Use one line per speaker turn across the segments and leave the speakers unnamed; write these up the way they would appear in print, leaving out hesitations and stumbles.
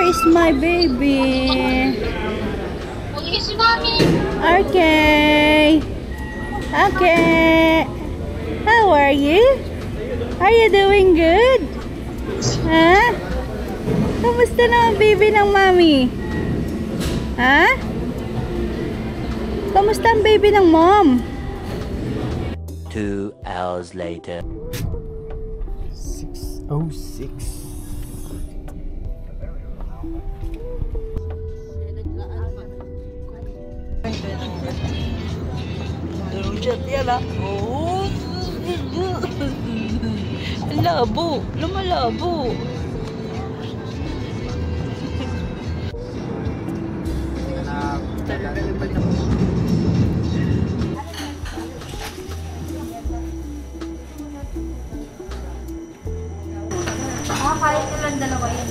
is my baby? Okay. Okay. How are you? Are you doing good? Ha? Kamusta naman baby ng mami? Ha? Kamusta ang baby ng mom?
2 hours later.
6:06.
Durujat yan ah. Oh. Labo. Lumalabo.
Kaya silang dalawa yan.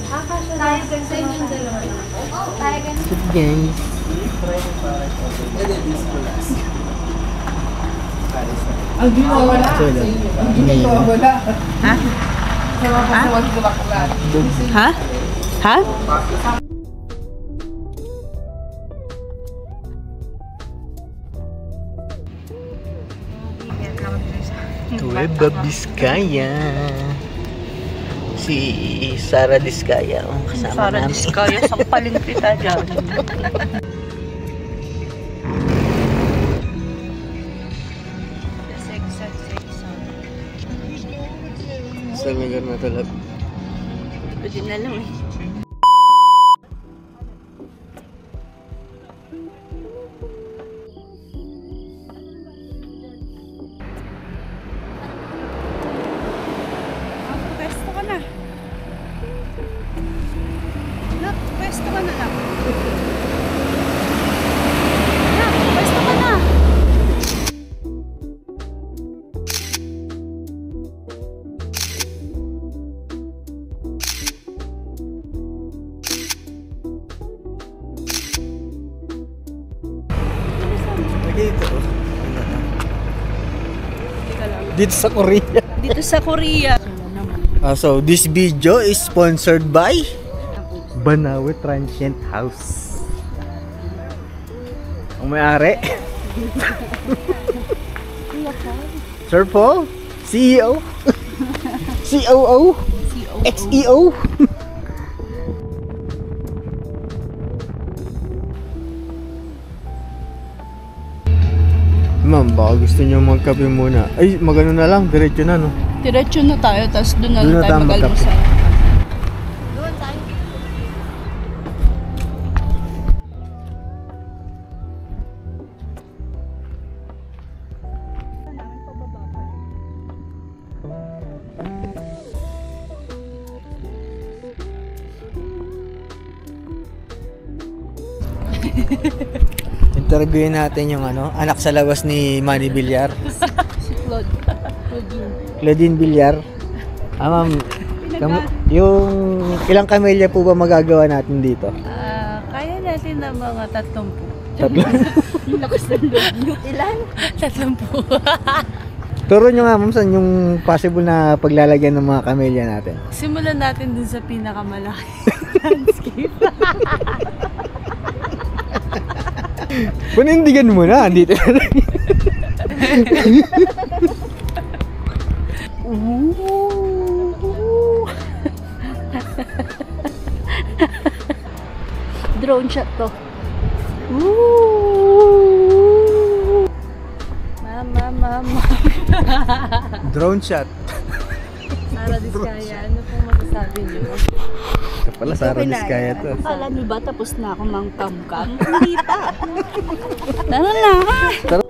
Tayo ganito yung dalawa yan. Tayo ganito.
Guys.
Ang ginawala. Ang ginawala.
Ha? Ha? Ha?
Nueva Vizcaya. Si Sara Diskaya ang kasama
Sara
namin.
Diskaya, sampalin kita dyan.
Saan nga gano'n natulog?
Pwede na lang eh. Pwesto ka na. Nak, pwesto ka na lang. Nak, pwesto ka na.
Dito.
Teka lang.
Dito sa Korea.
Dito sa Korea.
So this video is sponsored by Banawe Transient House. Ang may-ari Sir Paul, CEO, COO, XEO. Ma'am, baka gusto nyo magkape muna. Ay, magano na lang, diretso na no.
Diretso na tayo, tapos doon na
Doon
lang
na
tayo
tayo
mag-almusal.
Doon tayo.
Interviewin natin yung anak sa labas ni Manny Villar.
Si
Claudine Villar. Ma'am, yung ilang kamilya po ba magagawa natin dito?
Kaya natin na mga 30.
Tatlo.
Yung lakas ng loob nyo. Ilan? 30.
Turo nyo nga ma'am saan yung possible na paglalagyan ng mga kamilya natin.
Simulan natin dun sa pinakamalaki landscape.
Panindigan mo na, dito na lang.
Drone shot to. Mama.
Drone shot.
Sara Diskaya, ano pong masasabi niyo?
Ito pala, Sara Diskaya to.
Akala niyo ba tapos na ako mang kam-kam? Hindi pa. Tara na.
Tara.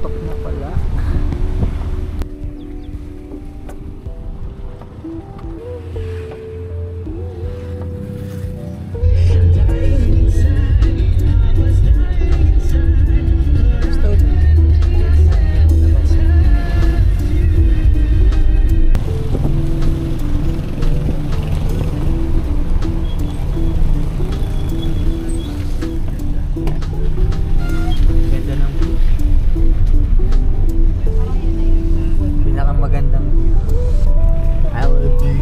Tutok na pala. Pinakamagandang view. I love you.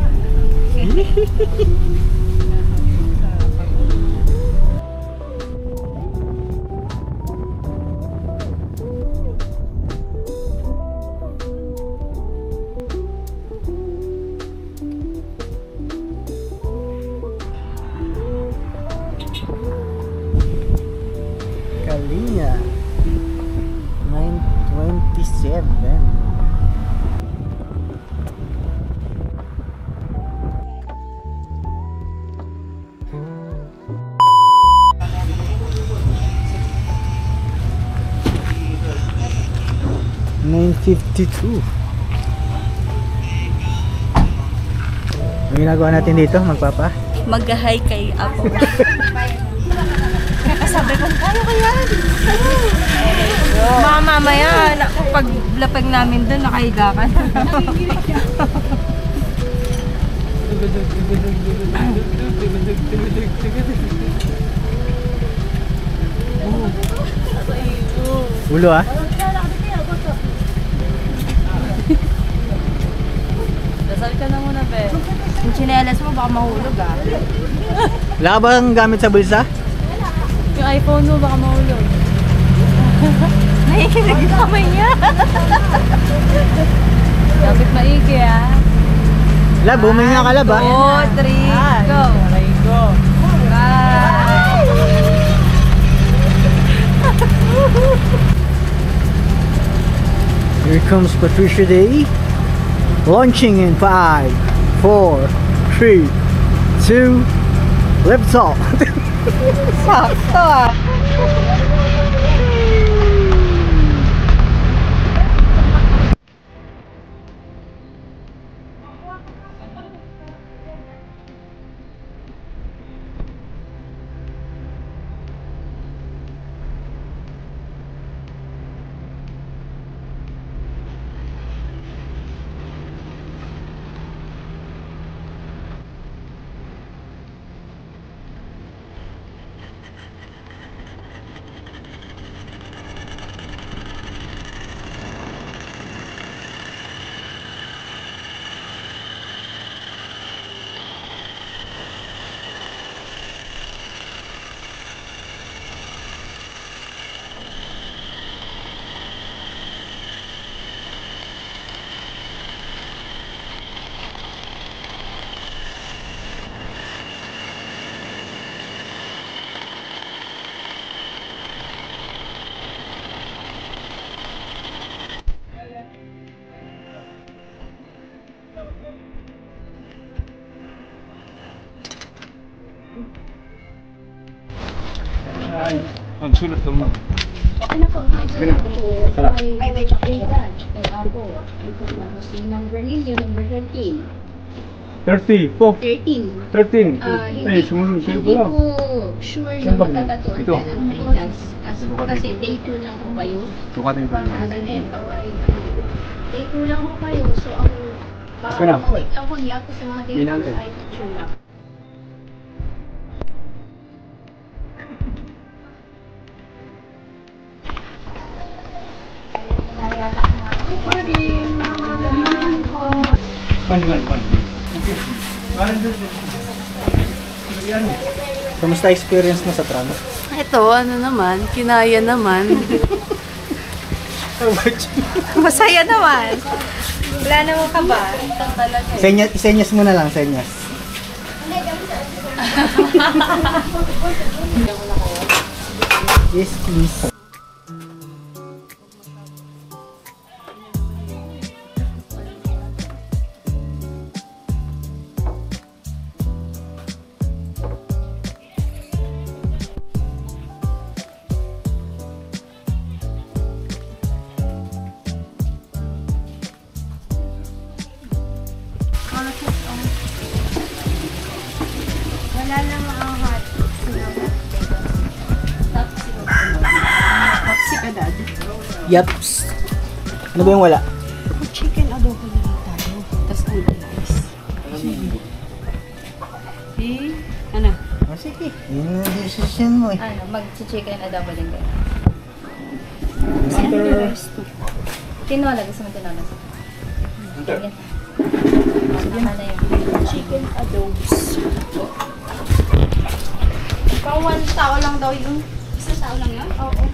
Kalinga 927. $9.52. Ang ginagawa natin dito, magpapa?
Mag-hi kay Apo. Sabi ko, kaya ko yan. Baka mamaya, pag lapag namin doon, nakahiga ka na.
Ulo ah.
Dasal ka na muna, be. Yung tsinelas mo, baka mahulog ah.
Wala ka bang gamit sa bulsa?
Yung iPhone mo, baka mahulog. Nahihilig yung kamay niya. Dapat maigi ah.
Lab, huminga ka lab ah.
2, 3, go. Go.
Here comes Patricia Day. Launching in 5, 4, 3, 2, lift off.
Sakto ah.
Ang sulat naman.
Ay, may chocolate. Ako. Number ninyo, number 13.
30, po.
13.
13.
Hindi-
Ay, sumunod kayo
Hindi
pala.
ko sure na
Saan ba?
magkakatuan
Ito.
ka ng Pilipinas. Kasi day 2 lang ko kayo.
Sukatin ko.
Day 2 lang ko kayo. So, ang
Ito na.
ako niya ako sa mga day 2
Ginante.
ay teacher lang.
Kamusta experience mo sa tram?
Ito, ano naman, kinaya naman. Masaya naman. Wala naman ka ba?
Senyas mo na lang, senyas. Yes, please.
Wala lang ang hot.
Tapsi ka, Dad.
Yaps. Ano ba yung wala?
Chicken adobo na lang tayo. Tapos good rice. Ano?
Oh, sige. Yun ang decision mo eh.
Ano, mag-chicken adobo din kayo.
Hunter.
Tinola, gusto mo tinola?
Hunter.
Ano na yung
Chicken adobes.
Pang 1 tao lang daw yun.
Isang tao lang yan?
Oo.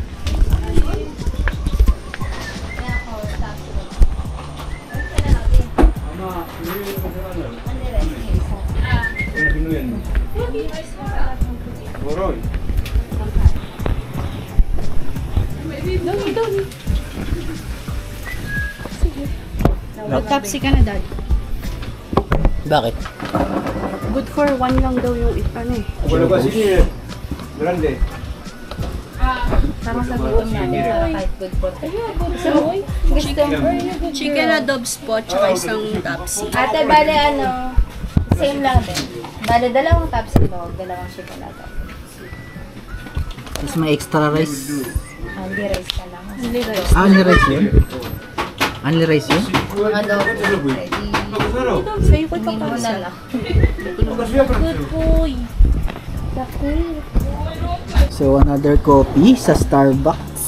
kaya ako, tapos.
Ama, hindi ko kasalanan.
Ano rin?
Ano pinuyan mo? Boroy.
Mag-tapsi ka na, Dad.
Bakit?
Good for 1 lang daw yung ano eh.
Wala ba sige? Grande.
Sama sa gutom namin, para kahit good for gusto mo?
Chicken adobes po, tsaka isang tapsi.
Ate, bale ano, same lang din. Bale, dalawang tops mo, dalawang chicken adobo.
Mas may extra rice.
Hindi rice ka lang.
Ah, only rice yun? Only rice yun?
Yung adobo, ready.
Sa'yo ko
Tingin mo na lang.
So, another coffee sa Starbucks.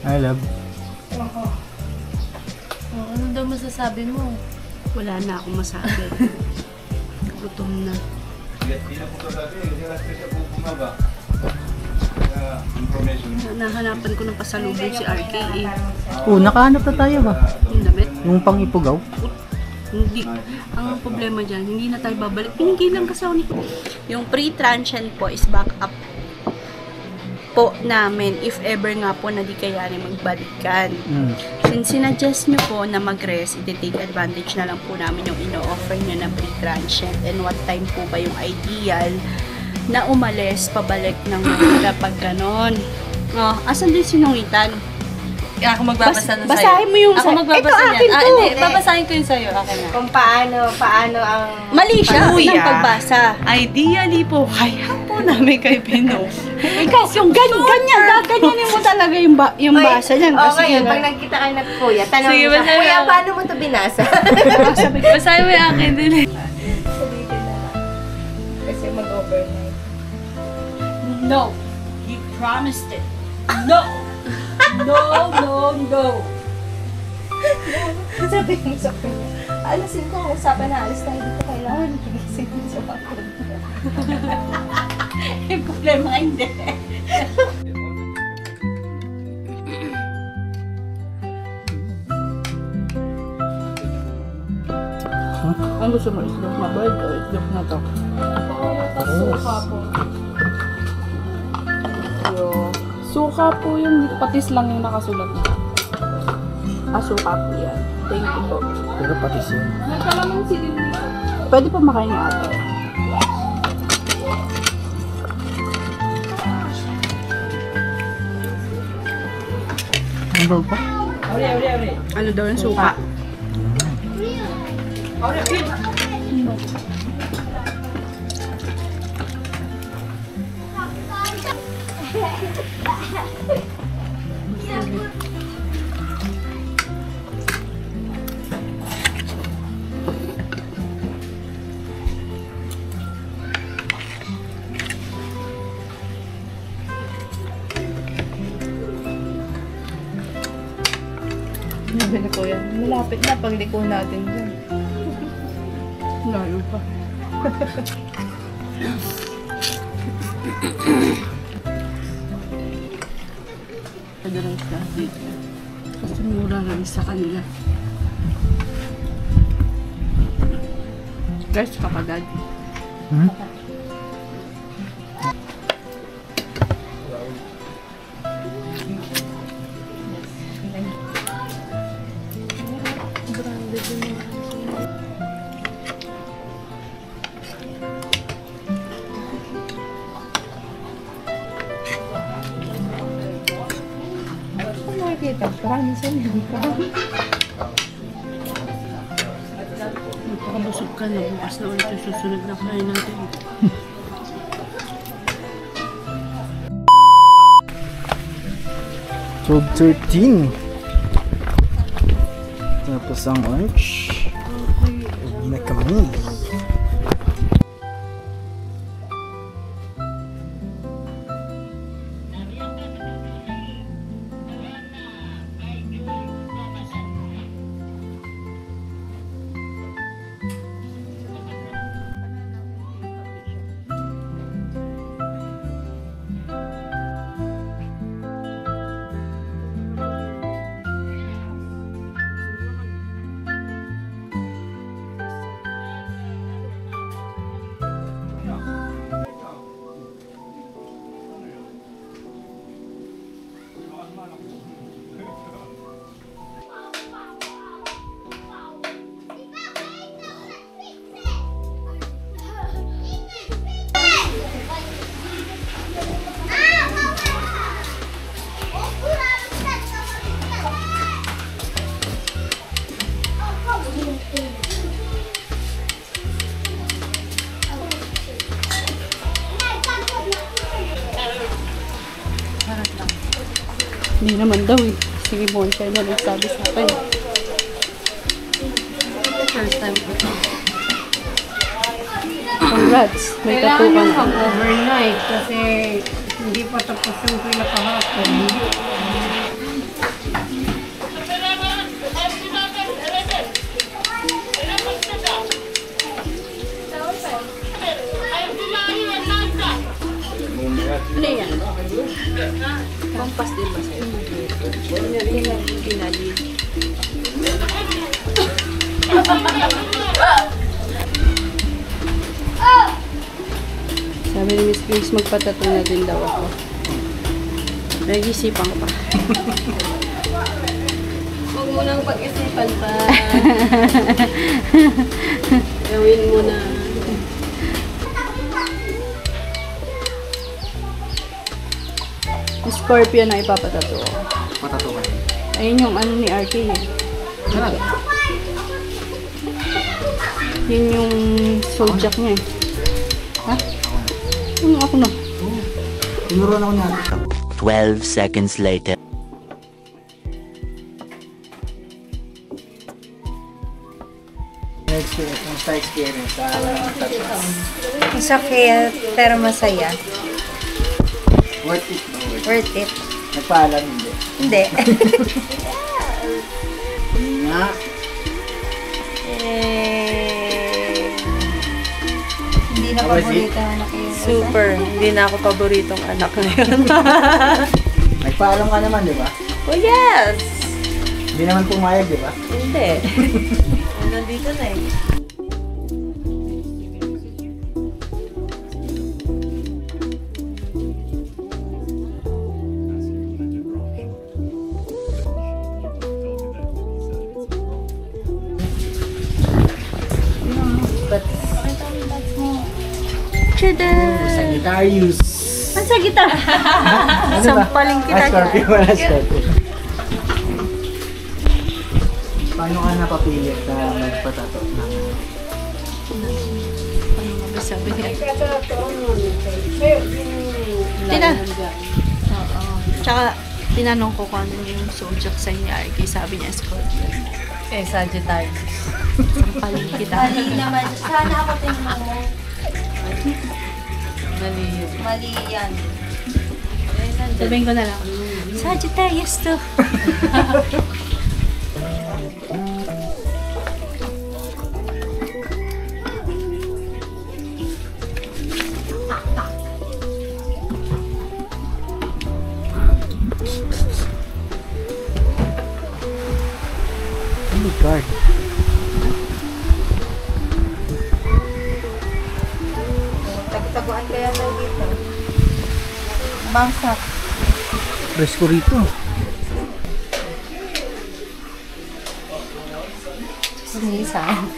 I love.
Ano daw masasabi mo?
Wala na akong masabi. Gutom na. Nahanapan ko ng pasalubong si RK eh.
Oh, nakahanap na tayo ba?
Yung damit.
Yung pang-ipugaw.
Hindi. Ang problema dyan, hindi na tayo babalik. Pinigilan kasi ako ni... Yung pre-transient po is back up po namin if ever nga po na di kayanin magbalikan. Since sinuggest nyo po na mag-rest, iti-take advantage na lang po namin yung ino-offer nyo na pre-transient and what time po ba yung ideal na umalis pabalik ng Manila pag ganon. Oh, asan din sinungitan?
Ako magbabasa na sa'yo.
Basahin mo yung...
Ako magbabasa
Ito,
niyan.
akin to.
Hindi, babasahin ko yung sa'yo. Akin na. Kung paano ang...
Mali siya
Kuya.
ng pagbasa.
Ideally po, kaya po namin kay Pino.
Ikaw, yung ganyan, gaganyanin mo talaga yung basa niyan.
Oo,
Kasi
ngayon,
yun,
pag nagkita kayo na kuya, tanong
Sige,
mo siya,
basahin
kuya,
mo.
paano mo ito binasa?
Basahin mo yung akin din eh.
Kasi mag-overnight.
no. He promised it. No. No.
Sabi mo sa kuya, alasin ko ang usapan na alis tayo dito, kailangan gigising mo sa bakod.
Yung problema hindi. Ang gusto mo, islog na bird o islog na to?
Suka po yung patis lang yung nakasulat. Suka po yan. Thank you po.
Pero patis yun.
Nagkalamansi din dito. Pwede po makain yung ate.
Ano ba?
Ano daw yung suka?
Sabi ni kuya, malapit na pagliko natin dyan.
Layo pa.
Pag-rice na dito. Kasi mura lang sa kanila. Guys, kapagad.
Hmm?
Magpakabusog ka na. Bukas na ulit yung susunod na kain natin.
12:13. Tapos ang lunch. Uwi na kami.
Hindi naman daw eh. Si Moncha na nagsabi sa akin. First time ko ito. Congrats! May tattoo ka na.
Overnight kasi hindi pa tapos yung pinakahapon.
Ano yan? Pampas din ba sa'yo? Pinali. Sabi ni Miss Grace, magpatato na din daw ako. Nag-isipan pa.
Huwag mo nang pag-isipan pa. Gawin mo na.
Scorpio na ipapatato.
Patato ka.
Ayun yung ano ni RK eh. Yun yung zodiac niya eh. Ha? Ano ako na?
Tinuruan ako niya.
12 seconds later.
Sa experience, sa tattoo.
Masakit, pero masaya.
Worth it.
Worth it.
Nagpaalam, hindi.
Hindi.
Nga.
Hindi na paborito ang anak yun.
Super. Hindi na ako paboritong anak ngayon.
Nagpaalam ka naman, di ba?
Oh yes!
Hindi naman pumayag, di ba?
Hindi. Nandito na eh. Tada!
Sagittarius.
Ang sa gita. Sampaling kita dyan.
Scorpio wala, Scorpio. Paano ka napapili sa magpatato?
Sabi niya. Tsaka, tinanong ko kung ano yung zodiac sign niya. Sabi niya, Scorpio.
Eh, Sagittarius.
Sampaling kita.
Mali naman. Sana ako tingnan mo.
Mali yun.
Mali yan.
Sabihin ko na lang. Sagittarius to.
Oh my God.
Tagtaguan kaya tayo dito. Bangsak.
Presko rito.
Sinisan.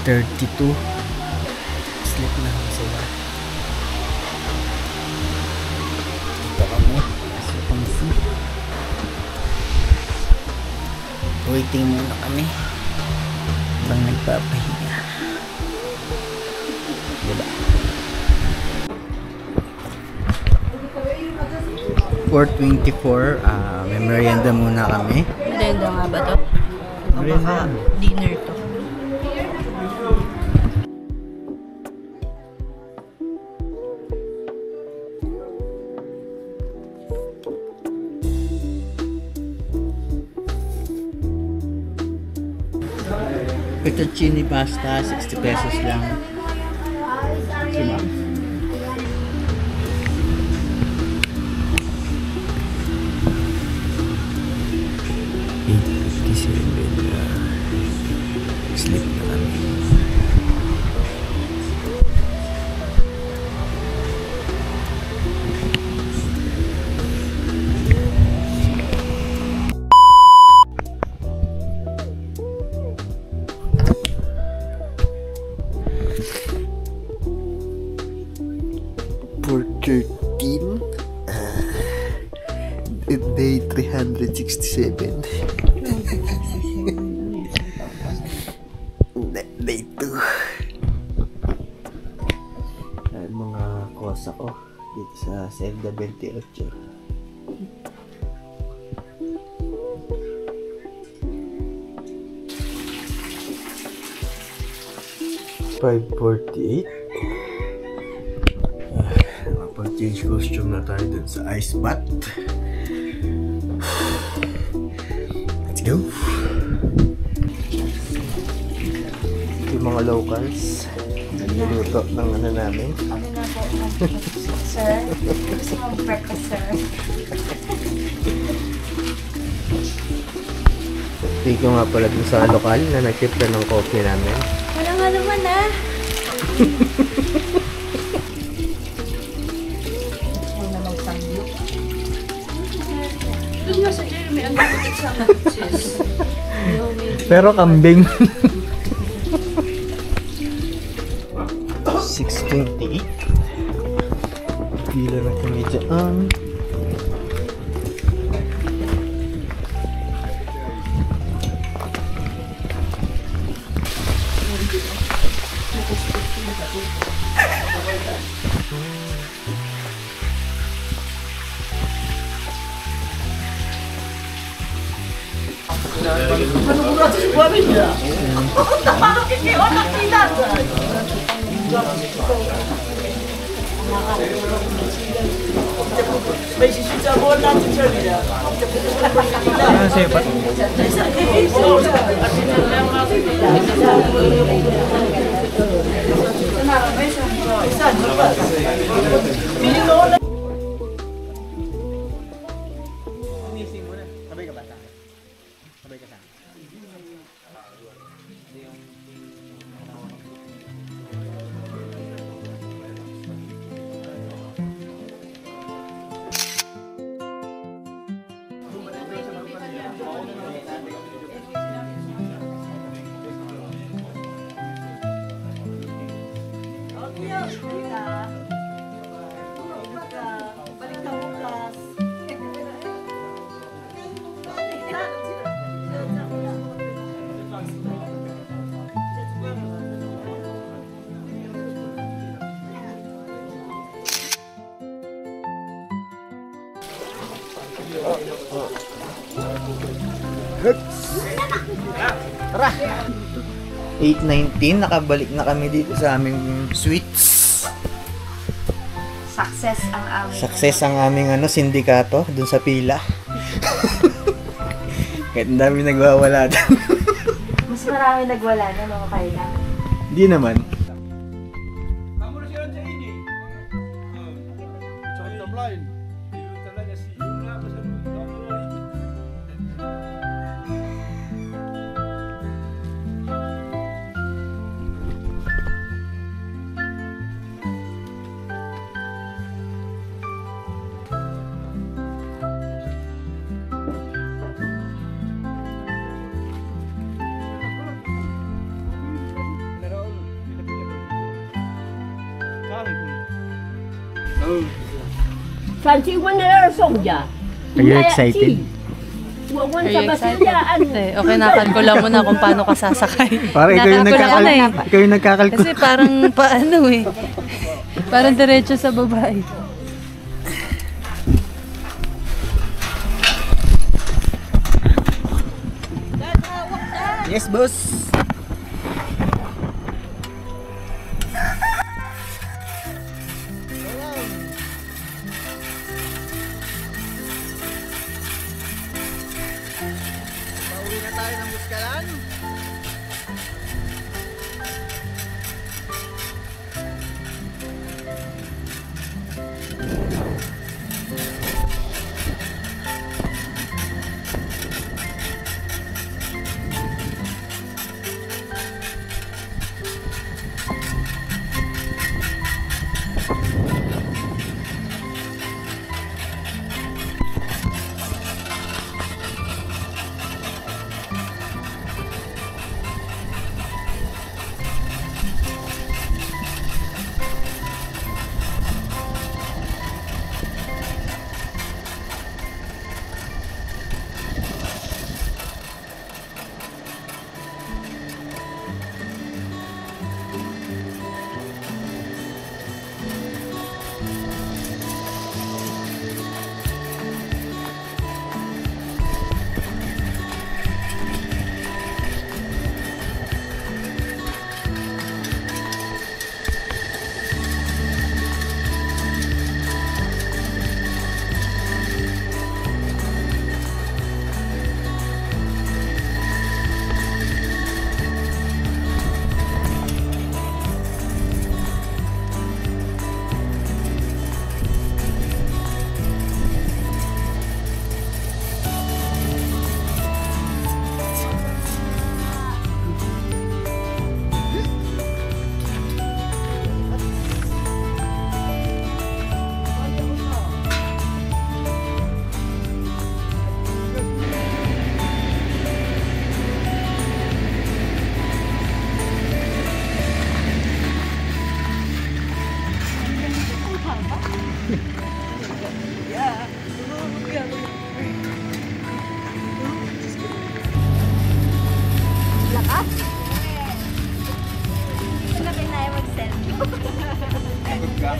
8:32. Sleep na ako sila. Dito kami. Sa pangsi. Waiting muna kami. Habang nagpapahinga. Diba? 4:24. May merienda muna kami.
Merienda nga ba to? O baka dinner to?
Fettuccine pasta, 60 pesos lang. Diba? Sleep na kami. For 13 day 367. Day 2. Ayan mga kosa ko dito sa Zelda 28. $5.48. Nakapag-change costume na tayo dun sa ice bath. Let's go! Yung mga locals nagluluto ng ano namin.
Ano na po, sir? Gusto mo breakfast, sir?
Hindi ko nga pala dun sa lokal na nag-ship ng coffee namin.
Wala nga naman ah.
Doon nga sa Jeremy, ang dapat sa cheese.
Pero kambing. 6:28. Pila na kami dyan. Tara! 8:19, nakabalik na kami dito sa aming sweets.
Success ang aming.
Success ang aming sindikato dun sa pila. Kahit ang dami nagwawala doon.
Mas marami nagwala na mga kailan.
Hindi naman.
Kamu na siya sa ini. Tsaka yung line. Yung talaga si yung nga pa sa
Are you excited?
Are you excited? Okay, nakalkula mo na kung paano ka sasakay.
Parang ikaw yung nagkakalkul.
Kasi parang paano eh. Parang diretso sa babae.
Yes, boss. Pauwi na tayo ng Buskalan.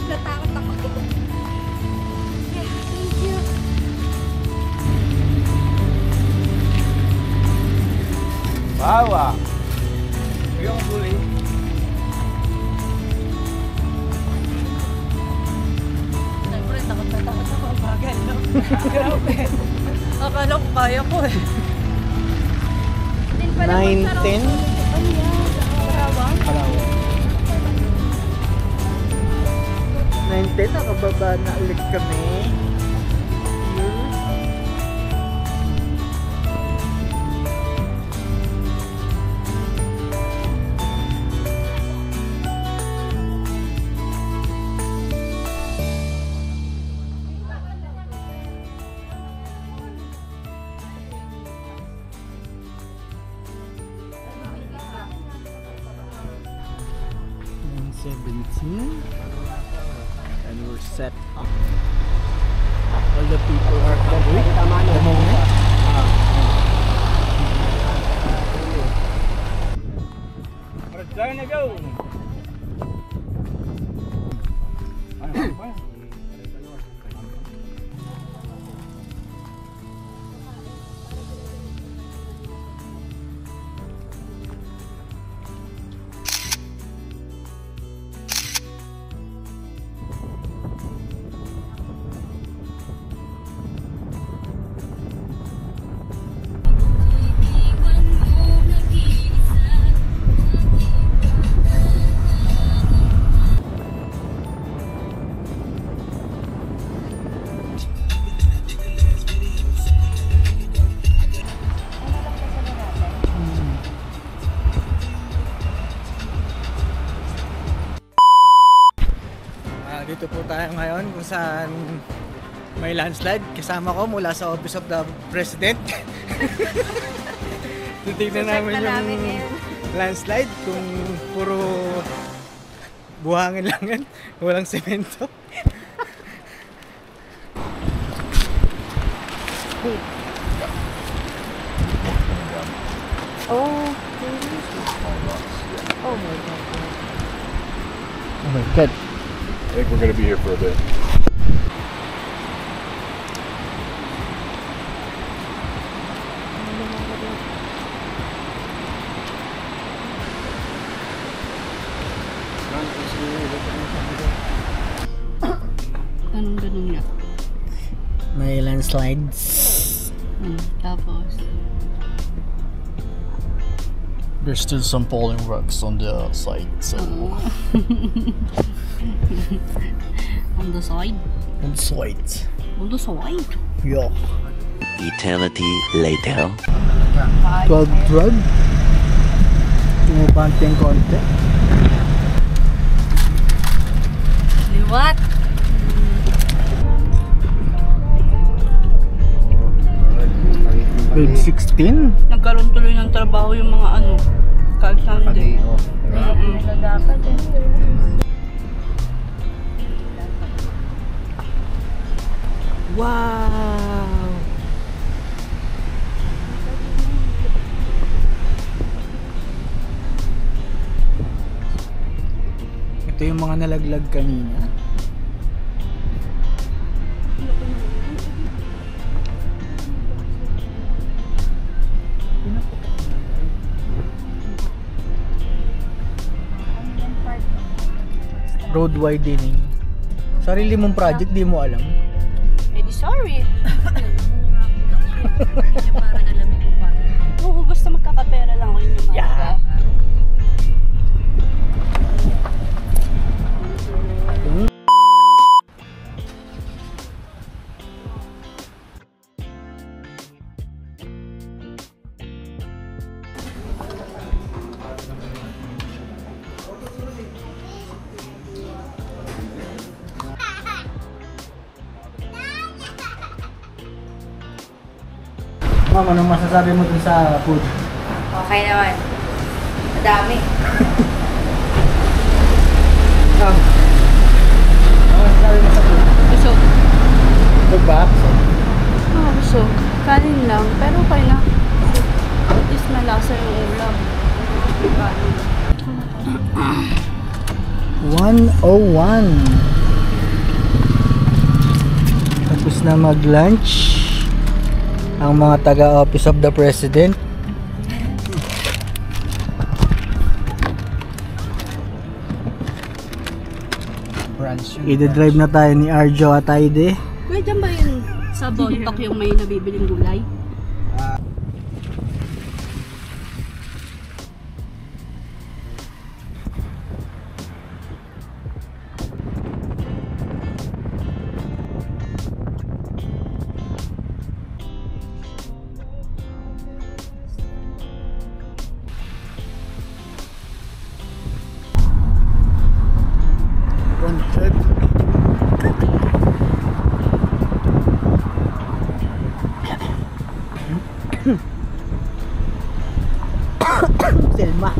Natakot ako.
Bawa. Yung huli.
Siyempre, takot ako. Bagal, no? Grabe. Akala ko kaya ko eh.
9:10? Palawan. 9:10, nakababa na ulit kami. And we're set up. All the people are coming at the moment.
Try na go.
Dito po tayo ngayon kung saan may landslide. Kasama ko mula sa Office of the President. Titignan namin yung landslide kung puro Buhangin lang yan. Walang semento.
Oh my god. I think we're gonna be here for a bit.
Anong ganun nga?
May landslides.
Tapos,
There's still some falling rocks on the side, so
on the side.
On the sides.
On the side.
Yeah.
Eternity later.
12. Tumubante yung konti.
Liwat!
Grade 16?
Nagkaroon tuloy ng trabaho yung mga kalsande.
Wow! Ito yung mga nalaglag kanina. Road widening. Sarili mong project, di mo alam.
Eh di sorry. Para alamin ko pa. Oo, basta magkakapera lang ako yung mga.
Ma'am, anong masasabi mo dun sa food?
Okay naman. Madami.
Ma'am, anong masasabi mo sa food?
Busog.
Food ba?
Busog. Kanin lang. Pero okay na. At least malasa yung ulam.
101. Tapos na mag-lunch ang mga taga-Office of the President. I-drive na tayo ni Arjo at Aide.
May dyan ba yun sa Bontok yung may nabibiling gulay?
Selma.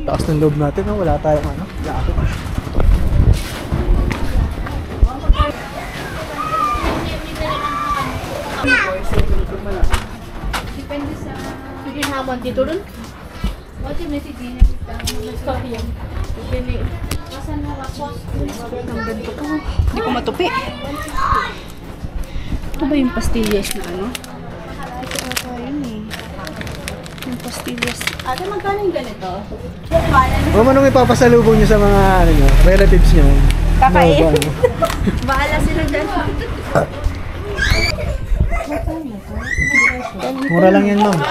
Taas ng loob natin, no? Wala tayong jacket.
Depende sa... Sige naman dito dun.
Hindi ko matupi. Ito ba yung pastillas na ano? Ito ata yun eh. Yung pastillas. Ate, magkano yung ganito?
O anong ipapasalubong nyo sa mga ano nyo, relatives nyo?
Kakain.
Ano ba?
Bahala sila dyan.
Mura lang yan, ma'am.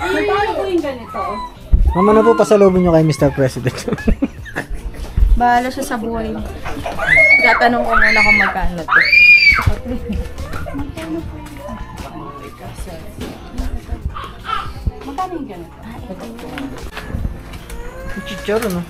Magkano po yung ganito?
Ma'am, ano po pasalubong nyo kay Mr. President?
Bahala siya sa buhay. Tatanong ko muna kung magkano to. Magkano yung ganito?
Chicharo, no?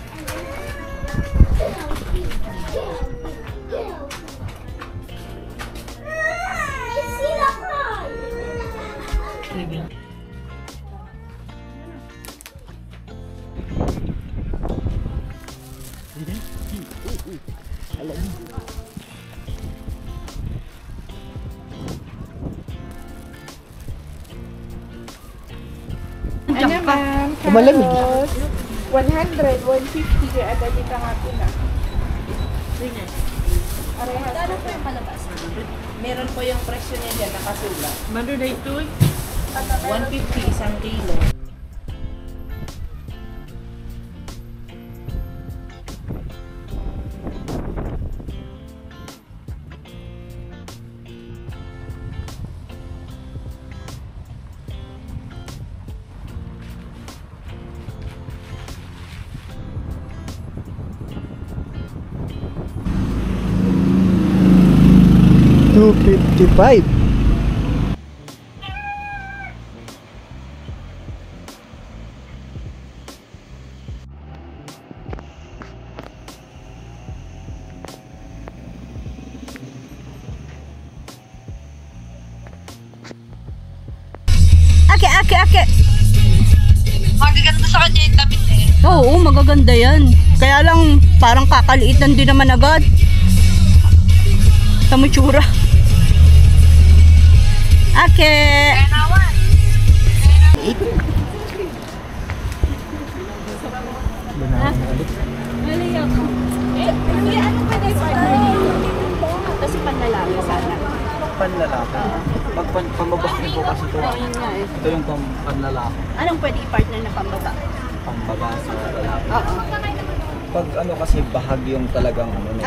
Ano ma'am?
Malamig.
100, 150 kaya agad dito nga po na.
Magkano po yung palabas?
Meron po yung presyo niya dyan, nakasulat.
Mando na ito eh.
150 isang kilo.
$2.55.
Ake.
Magaganda sa kanya yung damit eh.
Oo, magaganda yan. Kaya lang, parang kakaliitan din naman agad. Tamutsura. Ake! Mali ako. Hindi, ano pa na kasi panlalaki sana.
Panlalaki. Pag pambabae po kasi ito.
Yun nga eh.
Ito yung panlalaki.
Anong pwede i-partner na pambaba?
Pambaba sa lalaki.
Oo.
Pag ano kasi bahag yung talagang ano.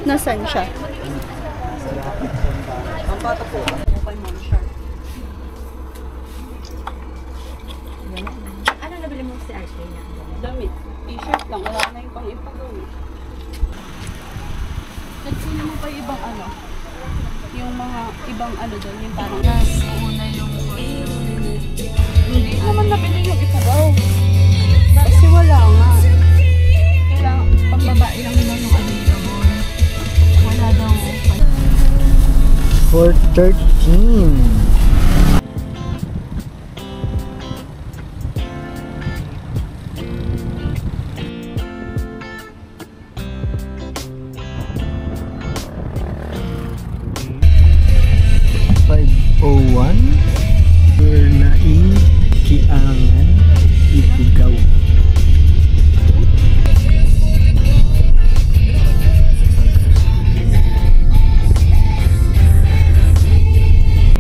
Nasaan siya?
Ang bata po.
Ano nabili mo si Ashley niya? Damit. T-shirt lang. Wala na yung pang ipagawa. Nagsino mo pa yung ibang ano? Yung mga ibang ano doon. Yung parang hindi naman nabili yung ipagaw. Kasi wala nga. Kailangan pambabae lang naman yung ano nito. Wala daw.
413. Bernaing Kiangan Itugaw.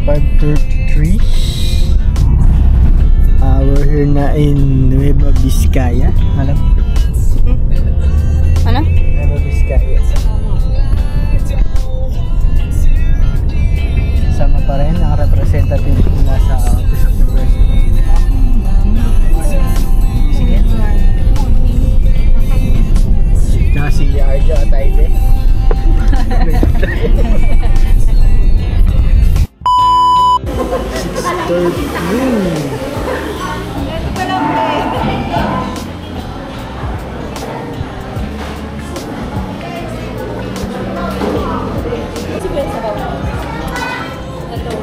$533. We're here na in Nueva Vizcaya. Alam?
Ano?
Nueva Vizcaya. Sama pa rin ang representative mula sa Office of the President. Sige. Tsaka si Arjo Atayde.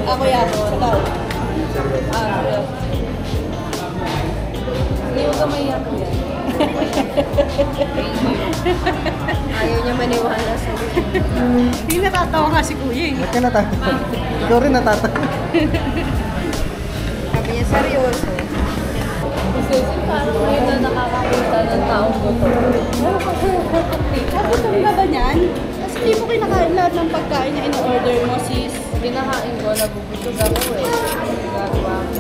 Ako yan. Sabaw. Hindi mo ka maiyak yan. Ayaw niya maniwala sa
Hindi natatawa nga si Kuya eh.
Ba't ka natatawa? Ikaw rin natatawa.
Sabi niya seryoso.
Sis, parang ngayon na nakakapunta ng taong gusto.
Gutom ka ba niyan? Kasi hindi mo kinakain lahat ng pagkain na in-order mo, sis.
Kinakain ko, nabubusog ako eh. Gagawa ko.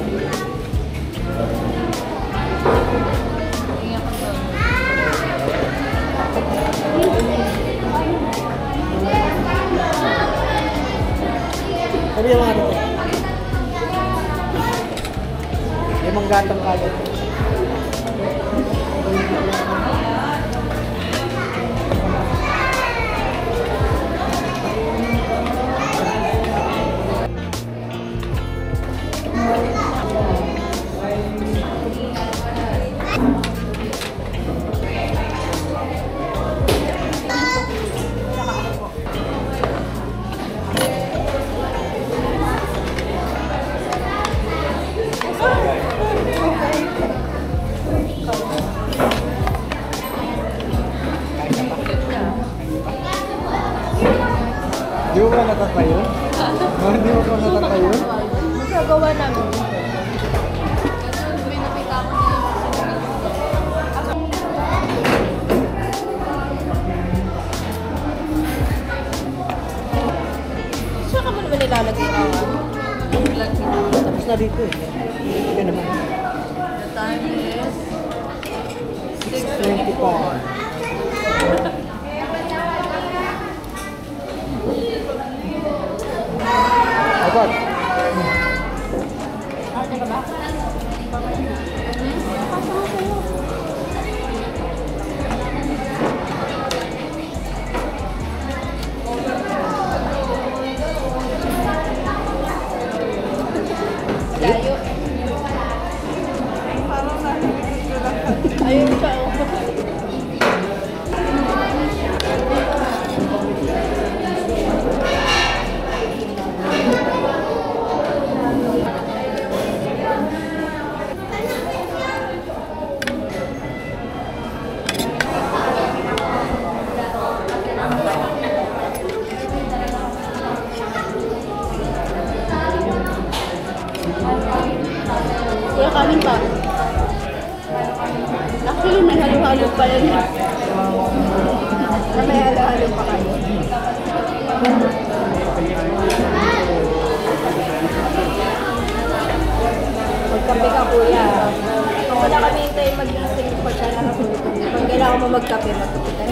Sabi yung mga rito. Limang gatang kagat. Di mo ba natatayo? Hindi mo ba natatayo?
Magagawa namin. May nakita ko na
Saan ka mo naman nilalagay ang
Tapos na dito eh. Ito naman.
the time is
6:25. Apat.
Ayun siya. Kuya, kanin pa. Actually, may halo-halo pa yan. May halo-halo pa kayo. Magkape ka, kuya. Kung wala kami hintay mag-ising pa siya nakatulog. Kung kailangan mo magkape, magkape ka.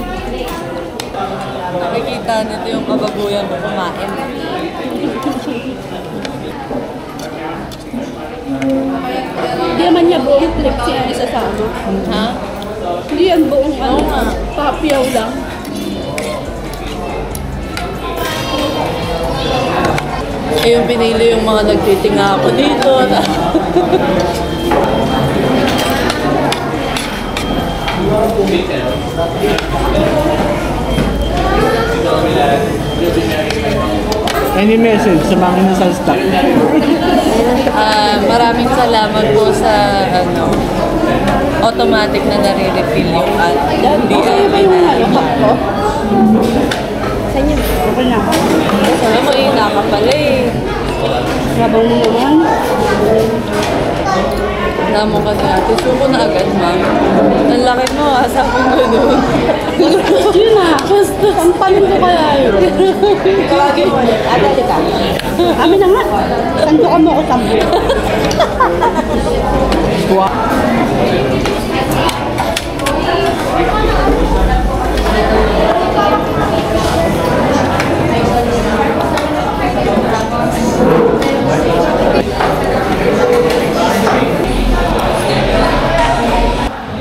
nakikita nito yung kababuyan mo kumain.
Hindi naman niya buong clip siya isasama.
Ha?
Hindi yan buong papiyaw lang.
Eh, yung pinili yung mga nagtitinga ako dito.
Any message sa mga inasal stock?
Maraming salamat po sa automatic na nare-refill yung DLP na.
Sa inyo, okay na.
Alam mo, ina ka pala eh.
Sabaw mo naman.
Namo ka ni ate. Suko na agad, ma'am. Ang laki mo, sabi ko doon.
Yun na. Sampalin ko kaya yun. Tawagin mo ulit. Agad ka. Amin na nga. Sandukan mo ako sambo.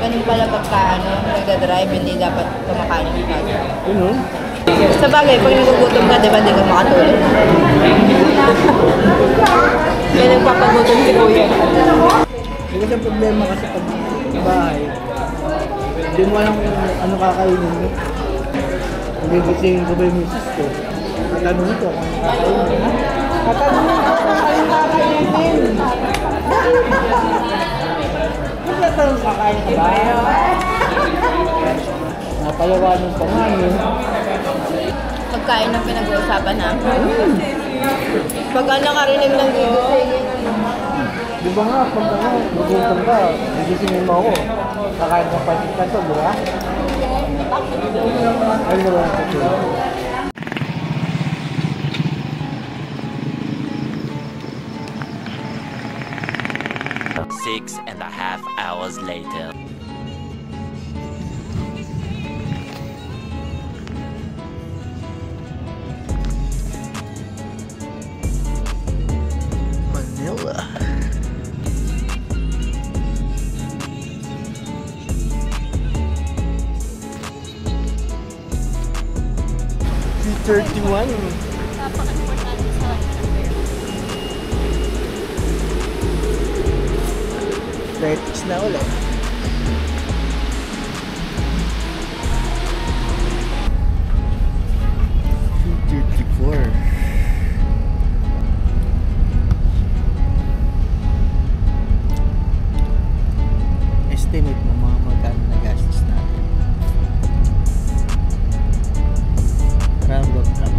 Ganun pala pagka nag-drive, hindi dapat kumakain ng kaso. Sa bagay, pag nagugutom ka, di ba hindi ka makatulog? Kaya nagpapagutom si Kuya.
Kasi ang problema kasi pag sa bahay, hindi mo alam kung ano kakainin mo. Nagigisingin ko ba yung misis ko? Tatanungin ko kung kakainin mo. Tatanungin ko kung ano kakainin. Magtatanong kakain ka ba? Napalawanan pa nga yun.
Pagkain ang pinag-uusapan namin. Pagka nakarinig ng gigisingin,
Di ba nga, pag magutom ka, nagisingin mo ako. Kakain ng pancit canton, di ba? Ay, di ba?
6.5 hours later.
Manila. P31.
Napaka-importante sa akin.
Practice na ulit. P34. Estimate mo mga magkano na gastos natin. Round up, round.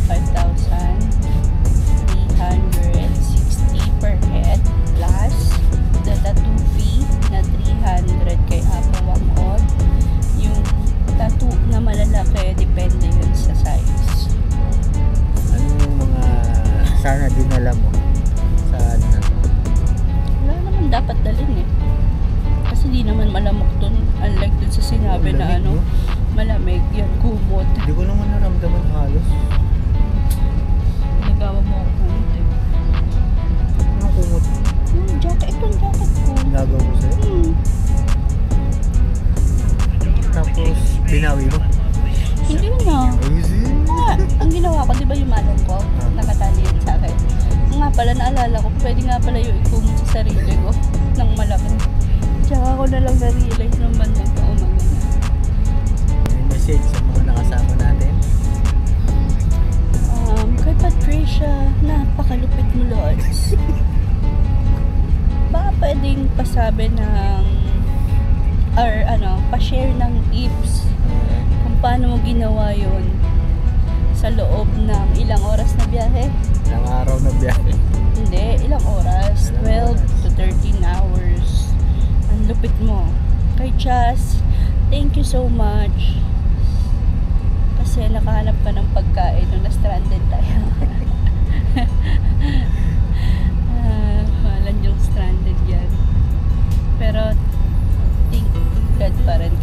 5,360 per head plus the tattoo fee na 300 kay Apo Wangod. Yung tattoo na malalaki, depende yun sa size.
Ano yung mga sana dinala mo sa ano na to?
Wala naman dapat dalhin eh. Kasi di naman malamok dun. Unlike dun sa sinabi na
Malamig,
ano,
no?
malamig, yan, kumot.
Hindi ko naman naramdaman halos.
Nagawa mo ako kumot eh.
Ano kumot?
Yung jacket, itong jacket ko.
Nagawa ko sa'yo? Tapos binawi mo?
Hindi na. Ang ginawa ko, di ba yung manong ko? Nakatali yun sa akin. Nga pala, naalala ko, pwede nga pala yung ikumot sa sarili ko ng malaki. Tsaka ko na lang na-realize ng bandang kaumaga na.
May message sa mga nakasama natin.
Kay Patricia, napakalupit mo, Lods. Baka pwedeng pasabi ng or ano, pa-share ng tips kung paano mo ginawa yun sa loob ng ilang oras na biyahe.
Ilang araw na biyahe.
Hindi, ilang oras. 12 to 13 hours. Ang lupit mo. Kay Chas, thank you so much. Kasi nakahanap ka ng pagkain nung na-stranded tayo. Walang yung stranded yan. Pero, thank God pa rin